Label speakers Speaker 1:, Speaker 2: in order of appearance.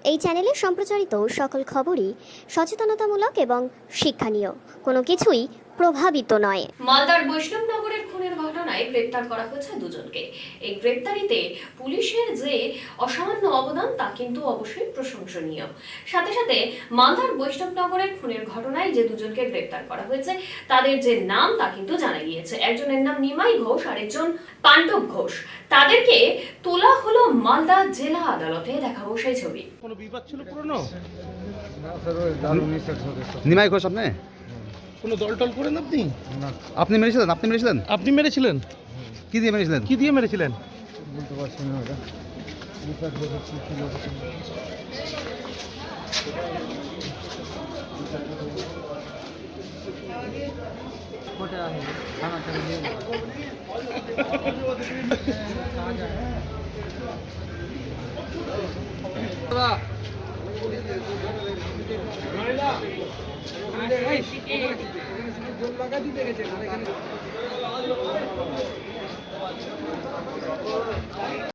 Speaker 1: এই চ্যানেলে সম্প্রচারিত সকল খবরই সচেতনতামূলক এবং শিক্ষণীয়, কোনো কিছুই প্রভাবিত নয়।
Speaker 2: মালদার বৈষ্ণবনগরের খুনের ঘটনায় গ্রেপ্তার করা হয়েছে দুজনকে। এই গ্রেপ্তারিতে পুলিশের যে অসামান্য অবদান তা কিন্তু অবশ্যই প্রশংসনীয়। সাথে সাথে মালদার বৈষ্ণবনগরের খুনের ঘটনায় যে দুজনকে গ্রেপ্তার করা হয়েছে তাদের যে নাম তা কিন্তু জানা গিয়েছে। একজনের নাম নিমাই ঘোষ আর একজন পাণ্ডব ঘোষ। তাদেরকে তোলা হলো মালদা জেলা আদালতে। দেখাবো সেই ছবি।
Speaker 3: কোনো বিবাদ ছিল পুরনো?
Speaker 4: নিমাই ঘোষ আপনি?
Speaker 3: কোনো দল টল করেন আপনি?
Speaker 4: আপনি মেরেছিলেন?
Speaker 3: আপনি মেরেছিলেন?
Speaker 4: কি দিয়ে মেরেছিলেন?
Speaker 3: কি দিয়ে মেরেছিলেন?
Speaker 5: বলতে পারছি না ওটা। বিপাদ বলেছি কি বলেছি। কোটা আছে খানা খেয়ে নিয়ে বাবা